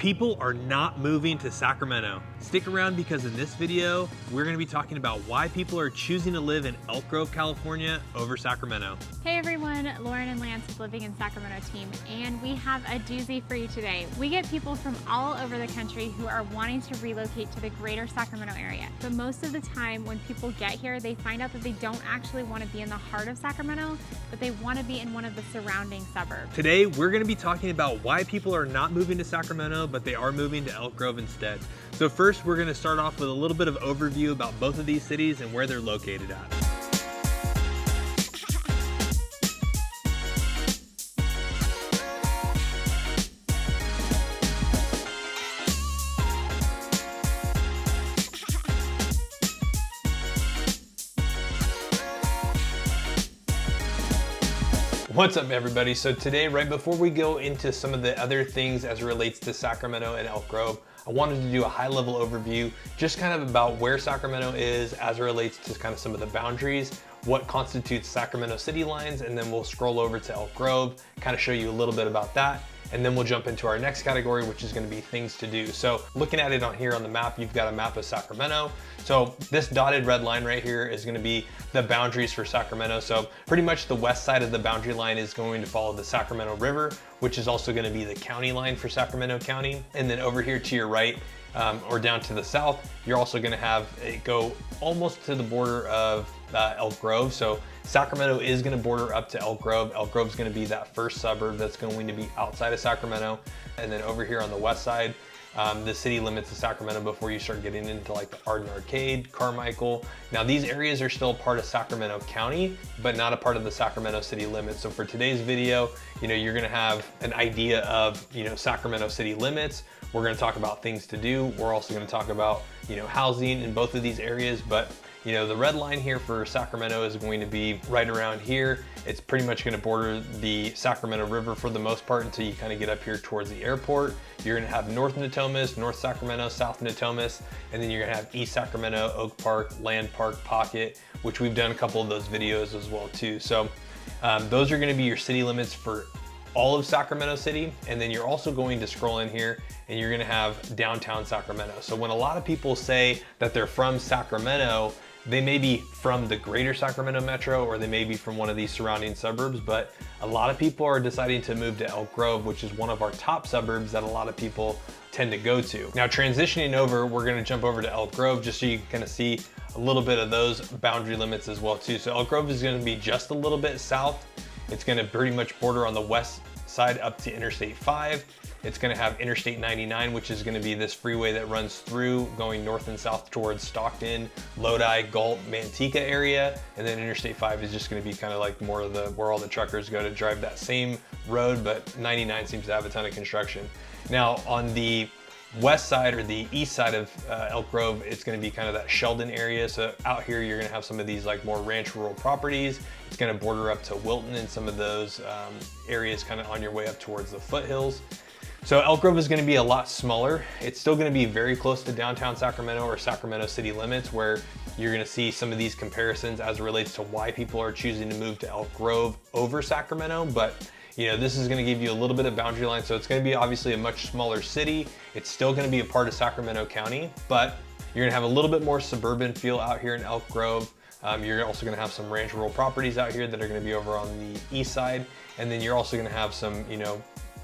People are not moving to Sacramento. Stick around because in this video, we're gonna be talking about why people are choosing to live in Elk Grove, California over Sacramento. Hey everyone, Lauren and Lance with Living in Sacramento team, and we have a doozy for you today. We get people from all over the country who are wanting to relocate to the Greater Sacramento area. But most of the time when people get here, they find out that they don't actually want to be in the heart of Sacramento, but they want to be in one of the surrounding suburbs. Today, we're gonna be talking about why people are not moving to Sacramento, but they are moving to Elk Grove instead. So first, we're gonna start off with a little bit of overview about both of these cities and where they're located at. What's up everybody? So today, right before we go into some of the other things as it relates to Sacramento and Elk Grove, I wanted to do a high level overview, just kind of about where Sacramento is as it relates to kind of some of the boundaries, what constitutes Sacramento city lines, and then we'll scroll over to Elk Grove, kind of show you a little bit about that. And then we'll jump into our next category, which is gonna be things to do. So looking at it on here on the map, you've got a map of Sacramento. So this dotted red line right here is gonna be the boundaries for Sacramento. So pretty much the west side of the boundary line is going to follow the Sacramento River, which is also gonna be the county line for Sacramento County. And then over here to your right, or down to the south, you're also gonna have it go almost to the border of Elk Grove. So Sacramento is gonna border up to Elk Grove. Elk Grove is gonna be that first suburb that's going to be outside of Sacramento. And then over here on the west side, the city limits of Sacramento before you start getting into like the Arden Arcade, Carmichael. Now these areas are still part of Sacramento County, but not a part of the Sacramento city limits. So for today's video, you're gonna have an idea of, Sacramento city limits. We're gonna talk about things to do. We're also gonna talk about, housing in both of these areas, but the red line here for Sacramento is going to be right around here. It's pretty much going to border the Sacramento River for the most part until you kind of get up here towards the airport. You're going to have North Natomas, North Sacramento, South Natomas, and then you're going to have East Sacramento, Oak Park, Land Park, Pocket, which we've done a couple of those videos as well too. So those are going to be your city limits for all of Sacramento City. And then you're also going to scroll in here and you're going to have downtown Sacramento. So when a lot of people say that they're from Sacramento, they may be from the Greater Sacramento Metro, or they may be from one of these surrounding suburbs, but a lot of people are deciding to move to Elk Grove, which is one of our top suburbs that a lot of people tend to go to. Now transitioning over, we're gonna jump over to Elk Grove just so you can kind of see a little bit of those boundary limits as well too. So Elk Grove is gonna be just a little bit south. It's gonna pretty much border on the west side up to Interstate 5. It's gonna have Interstate 99, which is gonna be this freeway that runs through going north and south towards Stockton, Lodi, Galt, Manteca area. And then Interstate 5 is just gonna be kind of like more of where all the truckers go to drive that same road, but 99 seems to have a ton of construction. Now on the west side or the east side of Elk Grove, it's gonna be kind of that Sheldon area. So out here, you're gonna have some of these like more ranch rural properties. It's gonna border up to Wilton and some of those areas kind of on your way up towards the foothills. So Elk Grove is gonna be a lot smaller. It's still gonna be very close to downtown Sacramento or Sacramento city limits, where you're gonna see some of these comparisons as it relates to why people are choosing to move to Elk Grove over Sacramento. But this is gonna give you a little bit of boundary line. So it's gonna be obviously a much smaller city. It's still gonna be a part of Sacramento County, but you're gonna have a little bit more suburban feel out here in Elk Grove. You're also gonna have some ranch rural properties out here that are gonna be over on the east side. And then you're also gonna have some,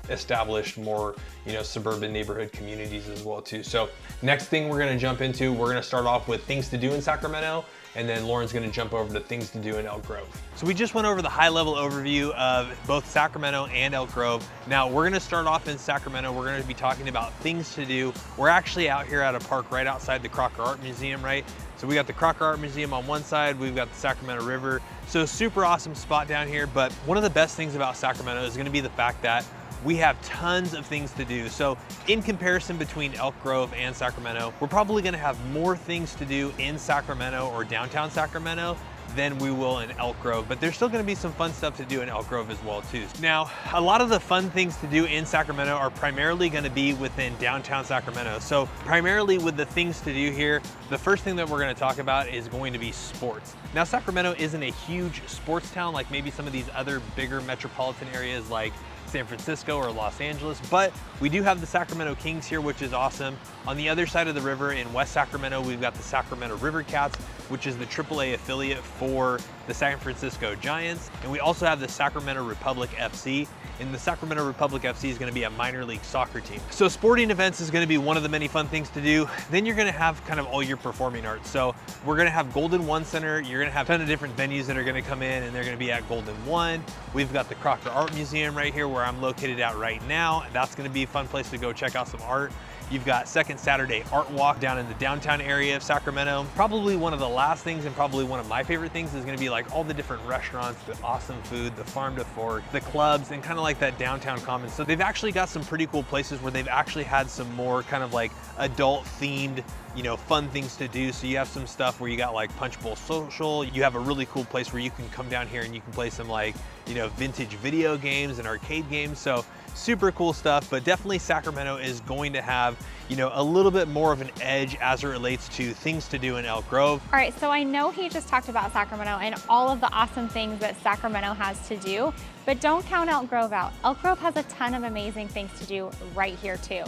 established more suburban neighborhood communities as well too. So next thing we're going to jump into, we're going to start off with things to do in Sacramento, and then Lauren's going to jump over to things to do in Elk Grove. So we just went over the high level overview of both Sacramento and Elk Grove. Now we're going to start off in Sacramento. We're going to be talking about things to do. We're actually out here at a park right outside the Crocker Art Museum, right? So we got the Crocker Art Museum on one side, we've got the Sacramento River. So super awesome spot down here. But one of the best things about Sacramento is going to be the fact that we have tons of things to do. So in comparison between Elk Grove and Sacramento, we're probably gonna have more things to do in Sacramento or downtown Sacramento than we will in Elk Grove, but there's still gonna be some fun stuff to do in Elk Grove as well too. Now, a lot of the fun things to do in Sacramento are primarily gonna be within downtown Sacramento. So primarily with the things to do here, the first thing that we're gonna talk about is going to be sports. Now, Sacramento isn't a huge sports town like maybe some of these other bigger metropolitan areas like San Francisco or Los Angeles, but we do have the Sacramento Kings here, which is awesome. On the other side of the river in West Sacramento, we've got the Sacramento River Cats, which is the AAA affiliate for the San Francisco Giants. And we also have the Sacramento Republic FC. And the Sacramento Republic FC is going to be a minor league soccer team. So sporting events is going to be one of the many fun things to do. Then you're going to have kind of all your performing arts. So we're going to have Golden One Center. You're going to have a ton of different venues that are going to come in, and they're going to be at Golden One. We've got the Crocker Art Museum right here where I'm located at right now. That's going to be a fun place to go check out some art. You've got Second Saturday Art Walk down in the downtown area of Sacramento. Probably one of the last things, and probably one of my favorite things, is gonna be like all the different restaurants, the awesome food, the farm to fork, the clubs, and kind of like that downtown commons. So they've actually got some pretty cool places where they've actually had some more kind of like adult themed, you know, fun things to do. So you have some stuff where you got like Punch Bowl Social. You have a really cool place where you can come down here and you can play some like, you know, vintage video games and arcade games. So super cool stuff, but definitely Sacramento is going to have, you know, a little bit more of an edge as it relates to things to do in Elk Grove. All right, so I know he just talked about Sacramento and all of the awesome things that Sacramento has to do, but don't count Elk Grove out. Elk Grove has a ton of amazing things to do right here too.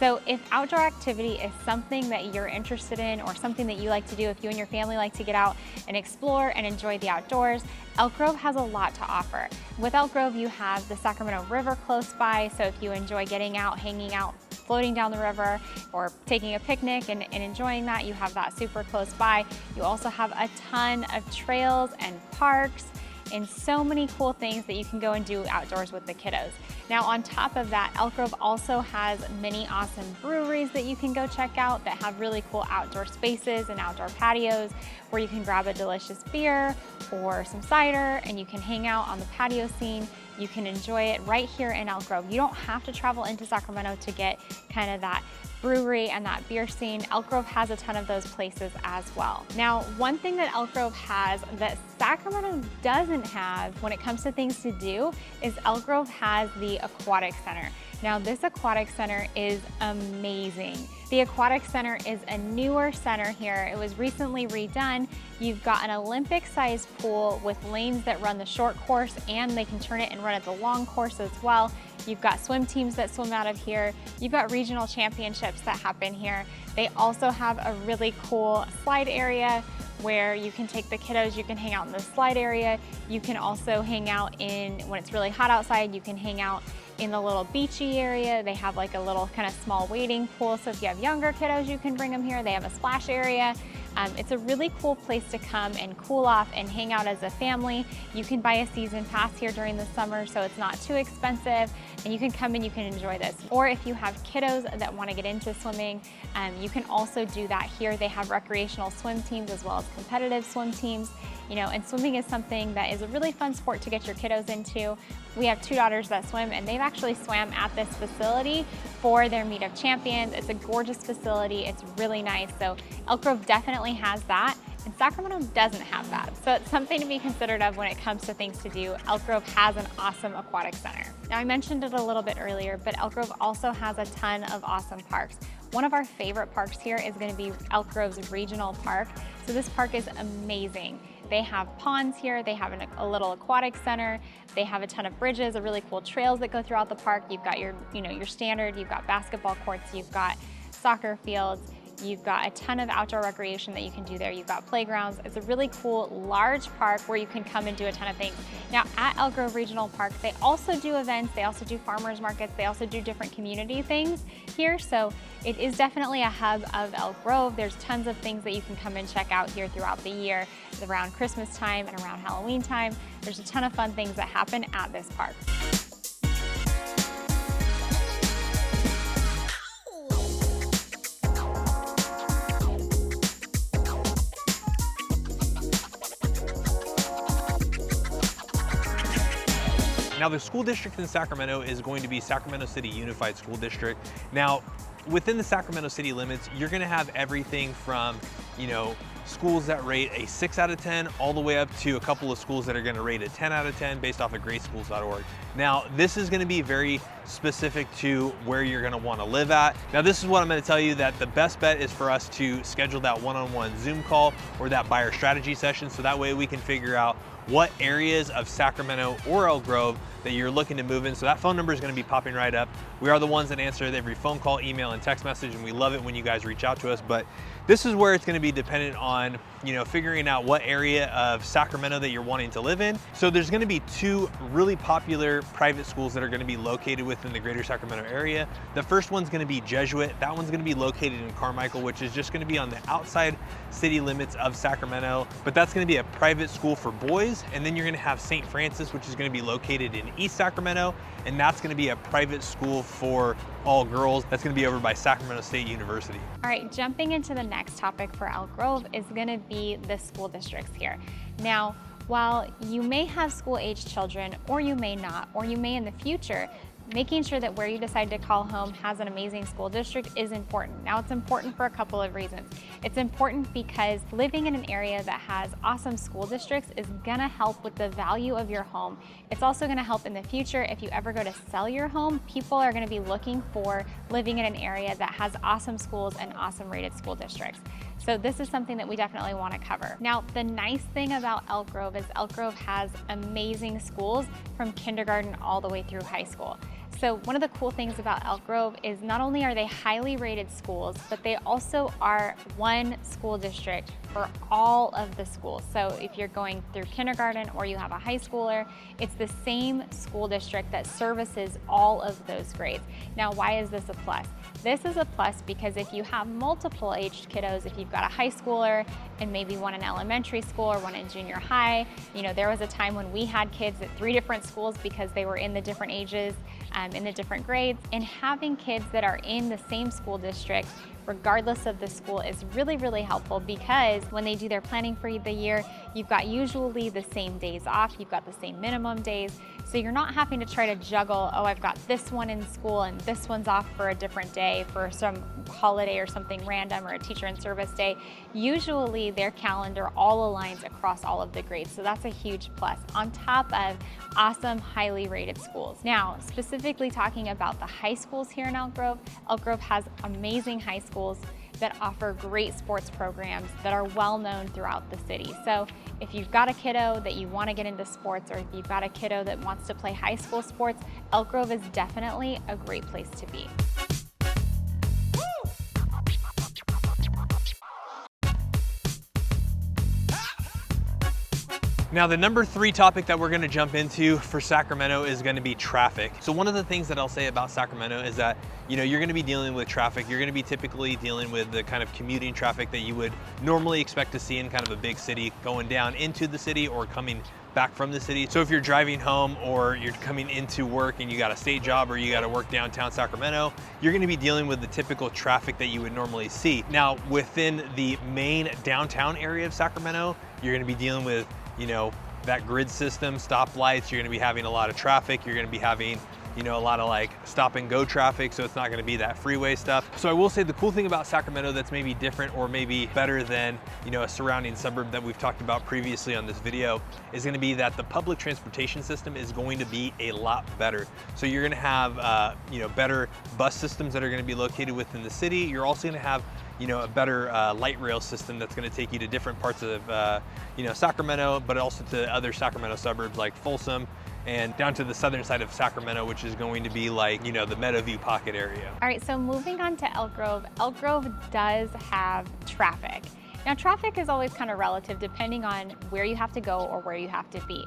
So if outdoor activity is something that you're interested in or something that you like to do, if you and your family like to get out and explore and enjoy the outdoors, Elk Grove has a lot to offer. With Elk Grove, you have the Sacramento River close by, so if you enjoy getting out, hanging out, floating down the river, or taking a picnic and enjoying that, you have that super close by. You also have a ton of trails and parks and so many cool things that you can go and do outdoors with the kiddos. Now on top of that, Elk Grove also has many awesome breweries that you can go check out that have really cool outdoor spaces and outdoor patios where you can grab a delicious beer or some cider and you can hang out on the patio scene. You can enjoy it right here in Elk Grove. You don't have to travel into Sacramento to get kind of that brewery and that beer scene. Elk Grove has a ton of those places as well. Now, one thing that Elk Grove has that Sacramento doesn't have when it comes to things to do is Elk Grove has the Aquatic Center. Now, this Aquatic Center is amazing. The Aquatic Center is a newer center here. It was recently redone. You've got an Olympic-sized pool with lanes that run the short course and they can turn it and run it the long course as well. You've got swim teams that swim out of here. You've got regional championships that happen here. They also have a really cool slide area where you can take the kiddos, you can hang out in the slide area. You can also hang out in, when it's really hot outside, you can hang out in the little beachy area. They have like a little kind of small wading pool. So if you have younger kiddos, you can bring them here. They have a splash area. It's a really cool place to come and cool off and hang out as a family. You can buy a season pass here during the summer, so it's not too expensive, and you can come and you can enjoy this. Or if you have kiddos that want to get into swimming, you can also do that here. They have recreational swim teams as well as competitive swim teams. You know, and swimming is something that is a really fun sport to get your kiddos into. We have two daughters that swim, and they've actually swam at this facility for their Meet of Champions. It's a gorgeous facility. It's really nice. So Elk Grove definitely has that, and Sacramento doesn't have that. So it's something to be considered of when it comes to things to do. Elk Grove has an awesome aquatic center. Now, I mentioned it a little bit earlier, but Elk Grove also has a ton of awesome parks. One of our favorite parks here is going to be Elk Grove's Regional Park. So this park is amazing. They have ponds here, they have a little aquatic center, they have a ton of bridges, really cool trails that go throughout the park. You've got your standard, you've got basketball courts, you've got soccer fields, you've got a ton of outdoor recreation that you can do there. You've got playgrounds. It's a really cool, large park where you can come and do a ton of things. Now at Elk Grove Regional Park, they also do events, they also do farmers markets, they also do different community things here. So it is definitely a hub of Elk Grove. There's tons of things that you can come and check out here throughout the year. Around Christmas time and around Halloween time, there's a ton of fun things that happen at this park. Now the school district in Sacramento is going to be Sacramento City Unified School District. Now, within the Sacramento City limits, you're gonna have everything from, schools that rate a 6 out of 10 all the way up to a couple of schools that are gonna rate a 10 out of 10 based off of greatschools.org. Now, this is gonna be very specific to where you're gonna wanna live at. Now this is what I'm gonna tell you, that the best bet is for us to schedule that one-on-one Zoom call or that buyer strategy session, so that way we can figure out what areas of Sacramento or Elk Grove that you're looking to move in. So that phone number is going to be popping right up. We are the ones that answer every phone call, email, and text message, and we love it when you guys reach out to us. But this is where it's going to be dependent on, figuring out what area of Sacramento that you're wanting to live in. So there's going to be two really popular private schools that are going to be located within the Greater Sacramento area. The first one's going to be Jesuit. That one's going to be located in Carmichael, which is just going to be on the outside city limits of Sacramento. But that's going to be a private school for boys. And then you're going to have St. Francis, which is going to be located in East Sacramento, and that's going to be a private school for all girls. That's going to be over by Sacramento State University. All right, jumping into the next topic for Elk Grove is going to be the school districts here. Now, while you may have school-aged children, or you may not, or you may in the future, making sure that where you decide to call home has an amazing school district is important. Now, it's important for a couple of reasons. It's important because living in an area that has awesome school districts is gonna help with the value of your home. It's also gonna help in the future if you ever go to sell your home. People are gonna be looking for living in an area that has awesome schools and awesome rated school districts. So this is something that we definitely want to cover. Now, the nice thing about Elk Grove is Elk Grove has amazing schools from kindergarten all the way through high school. So one of the cool things about Elk Grove is not only are they highly rated schools, but they also are one school district for all of the schools. So if you're going through kindergarten or you have a high schooler, it's the same school district that services all of those grades. Now, why is this a plus? This is a plus because if you have multiple aged kiddos, if you've got a high schooler and maybe one in elementary school or one in junior high, there was a time when we had kids at 3 different schools because they were in the different ages, in the different grades, and having kids that are in the same school district regardless of the school is really, really helpful, because when they do their planning for the year, you've got usually the same days off, you've got the same minimum days, so you're not having to try to juggle, oh, I've got this one in school and this one's off for a different day for some holiday or something random or a teacher in service day. Usually their calendar all aligns across all of the grades, so that's a huge plus on top of awesome, highly rated schools. Now, specifically talking about the high schools here in Elk Grove has amazing high schools that offer great sports programs that are well known throughout the city. So if you've got a kiddo that you want to get into sports, or if you've got a kiddo that wants to play high school sports, Elk Grove is definitely a great place to be. Now, the number 3 topic that we're gonna jump into for Sacramento is gonna be traffic. So one of the things that I'll say about Sacramento is that, you're gonna be dealing with traffic. You're gonna be typically dealing with the kind of commuting traffic that you would normally expect to see in kind of a big city, going down into the city or coming back from the city. So if you're driving home or you're coming into work and you got a state job or you got to work downtown Sacramento, you're going to be dealing with the typical traffic that you would normally see. Now, within the main downtown area of Sacramento, you're going to be dealing with, that grid system, stoplights. You're going to be having a lot of traffic. You're going to be having a lot of like stop and go traffic, so it's not gonna be that freeway stuff. So I will say the cool thing about Sacramento that's maybe different or maybe better than, a surrounding suburb that we've talked about previously on this video is gonna be that the public transportation system is going to be a lot better. So you're gonna have, better bus systems that are gonna be located within the city. You're also gonna have, a better light rail system that's gonna take you to different parts of, Sacramento, but also to other Sacramento suburbs like Folsom, and down to the southern side of Sacramento, which is going to be like, the Meadowview pocket area. All right, so moving on to Elk Grove. Elk Grove does have traffic. Now, traffic is always kind of relative depending on where you have to go or where you have to be.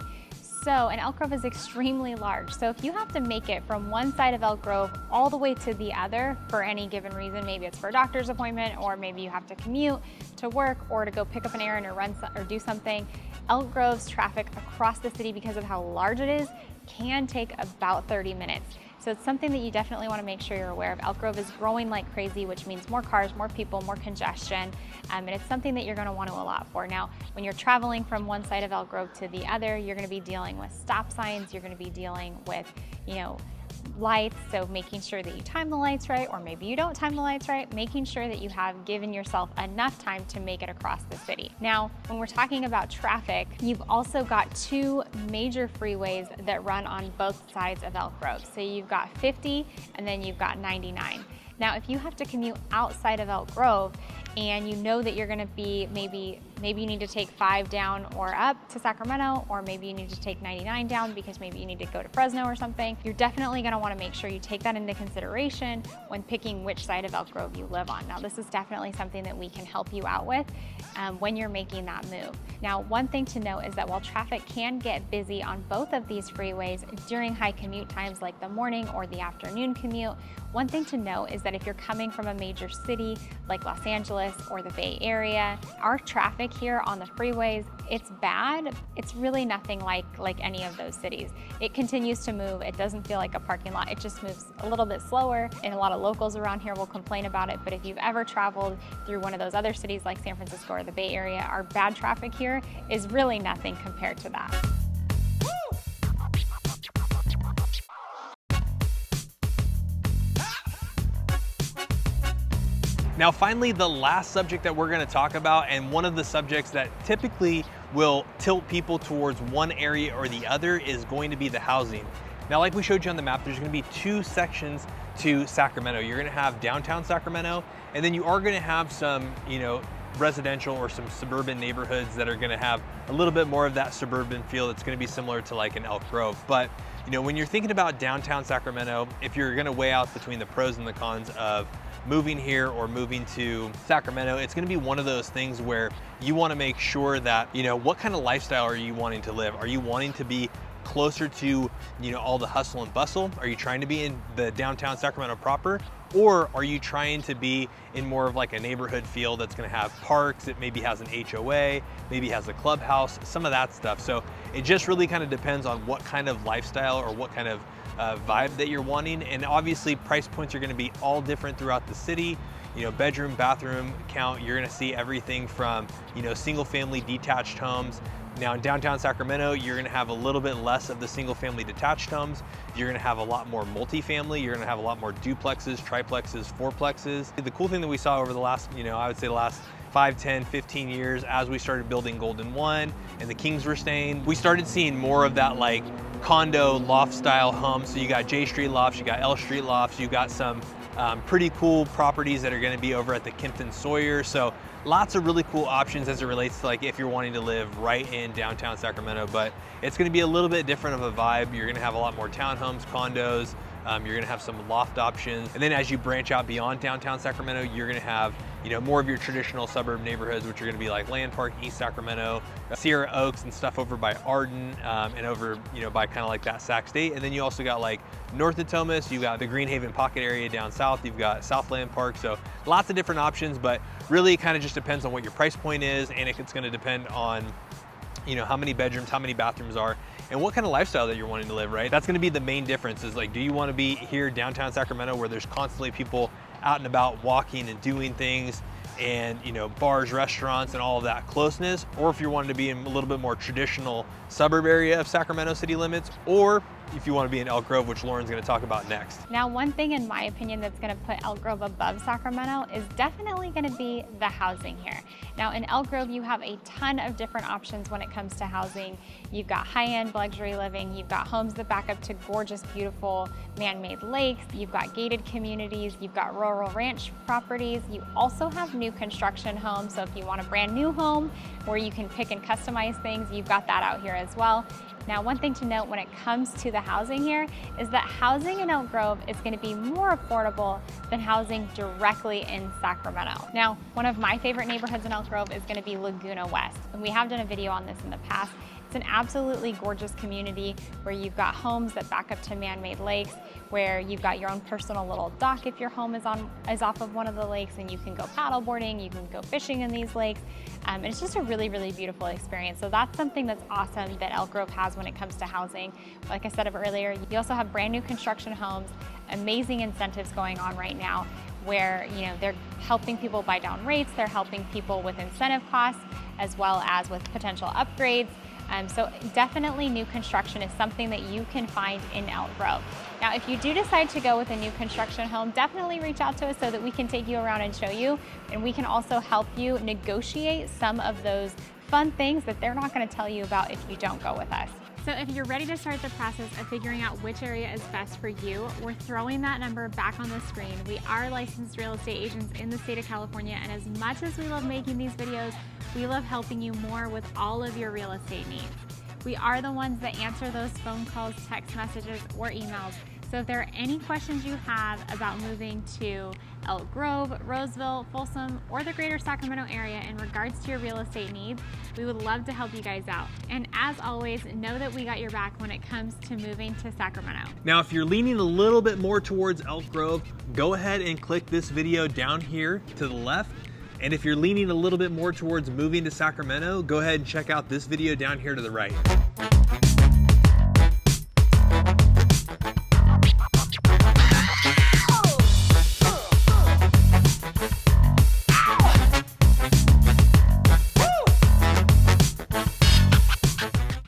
So, and Elk Grove is extremely large. So if you have to make it from one side of Elk Grove all the way to the other for any given reason, maybe it's for a doctor's appointment, or maybe you have to commute to work or to go pick up an errand or do something, Elk Grove's traffic across the city, because of how large it is, can take about 30 minutes. So it's something that you definitely want to make sure you're aware of. Elk Grove is growing like crazy, which means more cars, more people, more congestion, and it's something that you're going to want to allot for. Now, when you're traveling from one side of Elk Grove to the other, you're going to be dealing with stop signs, you're going to be dealing with, lights, so making sure that you time the lights right, or maybe you don't time the lights right, making sure that you have given yourself enough time to make it across the city. Now, when we're talking about traffic, you've also got two major freeways that run on both sides of Elk Grove. So you've got 50 and then you've got 99. Now, if you have to commute outside of Elk Grove and you know that you're gonna be maybe you need to take 5 down or up to Sacramento, or maybe you need to take 99 down because maybe you need to go to Fresno or something, you're definitely gonna wanna make sure you take that into consideration when picking which side of Elk Grove you live on. Now, this is definitely something that we can help you out with when you're making that move. Now, one thing to note is that while traffic can get busy on both of these freeways during high commute times like the morning or the afternoon commute, one thing to note is that if you're coming from a major city like Los Angeles or the Bay Area, our traffic here on the freeways, it's bad. It's really nothing like any of those cities. It continues to move. It doesn't feel like a parking lot. It just moves a little bit slower, and a lot of locals around here will complain about it. But if you've ever traveled through one of those other cities like San Francisco or the Bay Area, our bad traffic here is really nothing compared to that. Now, finally, the last subject that we're gonna talk about, and one of the subjects that typically will tilt people towards one area or the other, is going to be the housing. Now, like we showed you on the map, there's gonna be 2 sections to Sacramento. You're gonna have downtown Sacramento, and then you are gonna have some, residential or some suburban neighborhoods that are gonna have a little bit more of that suburban feel. It's gonna be similar to like an Elk Grove. But when you're thinking about downtown Sacramento, if you're gonna weigh out between the pros and the cons of moving here or moving to Sacramento, it's gonna be one of those things where you wanna make sure that, what kind of lifestyle are you wanting to live? Are you wanting to be closer to, all the hustle and bustle? Are you trying to be in the downtown Sacramento proper? Or are you trying to be in more of like a neighborhood feel that's gonna have parks, it maybe has an HOA, maybe has a clubhouse, some of that stuff. So it just really kind of depends on what kind of lifestyle or what kind of vibe that you're wanting. And obviously price points are gonna be all different throughout the city. Bedroom, bathroom count, you're gonna see everything from, single family detached homes. Now in downtown Sacramento, you're gonna have a little bit less of the single family detached homes. You're gonna have a lot more multifamily. You're gonna have a lot more duplexes, triplexes, fourplexes. The cool thing that we saw over the last, I would say the last 5, 10, 15 years as we started building Golden 1 and the Kings were staying, we started seeing more of that like condo loft style homes. So you got J Street lofts, you got L Street lofts, you got some pretty cool properties that are gonna be over at the Kimpton Sawyer. So lots of really cool options as it relates to like if you're wanting to live right in downtown Sacramento, but it's gonna be a little bit different of a vibe. You're gonna have a lot more townhomes, condos, you're gonna have some loft options. And then as you branch out beyond downtown Sacramento, you're gonna have more of your traditional suburb neighborhoods, which are gonna be like Land Park, East Sacramento, Sierra Oaks and stuff over by Arden, and over, by kind of like that Sac State. And then you also got like north of Thomas, you got the Greenhaven Pocket area down south, you've got Southland Park. So lots of different options, but really it kind of just depends on what your price point is, and it's gonna depend on how many bedrooms, how many bathrooms are, and what kind of lifestyle that you're wanting to live, right? That's gonna be the main difference is like, do you wanna be here downtown Sacramento where there's constantly people out and about walking and doing things and bars, restaurants and all of that closeness, or if you're wanting to be in a little bit more traditional suburb area of Sacramento city limits, or if you want to be in Elk Grove, which Lauren's going to talk about next. Now, one thing in my opinion that's going to put Elk Grove above Sacramento is definitely going to be the housing here. Now, in Elk Grove, you have a ton of different options when it comes to housing. You've got high-end luxury living, you've got homes that back up to gorgeous, beautiful man-made lakes, you've got gated communities, you've got rural ranch properties, you also have new construction homes. So if you want a brand new home where you can pick and customize things, you've got that out here as well. Now, one thing to note when it comes to the housing here is that housing in Elk Grove is going to be more affordable than housing directly in Sacramento. Now, one of my favorite neighborhoods in Elk Grove is going to be Laguna West, and we have done a video on this in the past. It's an absolutely gorgeous community where you've got homes that back up to man-made lakes, where you've got your own personal little dock if your home is off of one of the lakes, and you can go paddleboarding, you can go fishing in these lakes. And it's just a really, really beautiful experience. So that's something that's awesome that Elk Grove has when it comes to housing. Like I said earlier, you also have brand new construction homes, amazing incentives going on right now where they're helping people buy down rates, they're helping people with incentive costs, as well as with potential upgrades. So definitely new construction is something that you can find in Elk Grove. Now, if you do decide to go with a new construction home, definitely reach out to us so that we can take you around and show you, and we can also help you negotiate some of those fun things that they're not going to tell you about if you don't go with us. So if you're ready to start the process of figuring out which area is best for you, we're throwing that number back on the screen. We are licensed real estate agents in the state of California, and as much as we love making these videos, we love helping you more with all of your real estate needs. We are the ones that answer those phone calls, text messages, or emails. So if there are any questions you have about moving to Elk Grove, Roseville, Folsom, or the Greater Sacramento area in regards to your real estate needs, we would love to help you guys out. And as always, know that we got your back when it comes to moving to Sacramento. Now, if you're leaning a little bit more towards Elk Grove, go ahead and click this video down here to the left. And if you're leaning a little bit more towards moving to Sacramento, go ahead and check out this video down here to the right.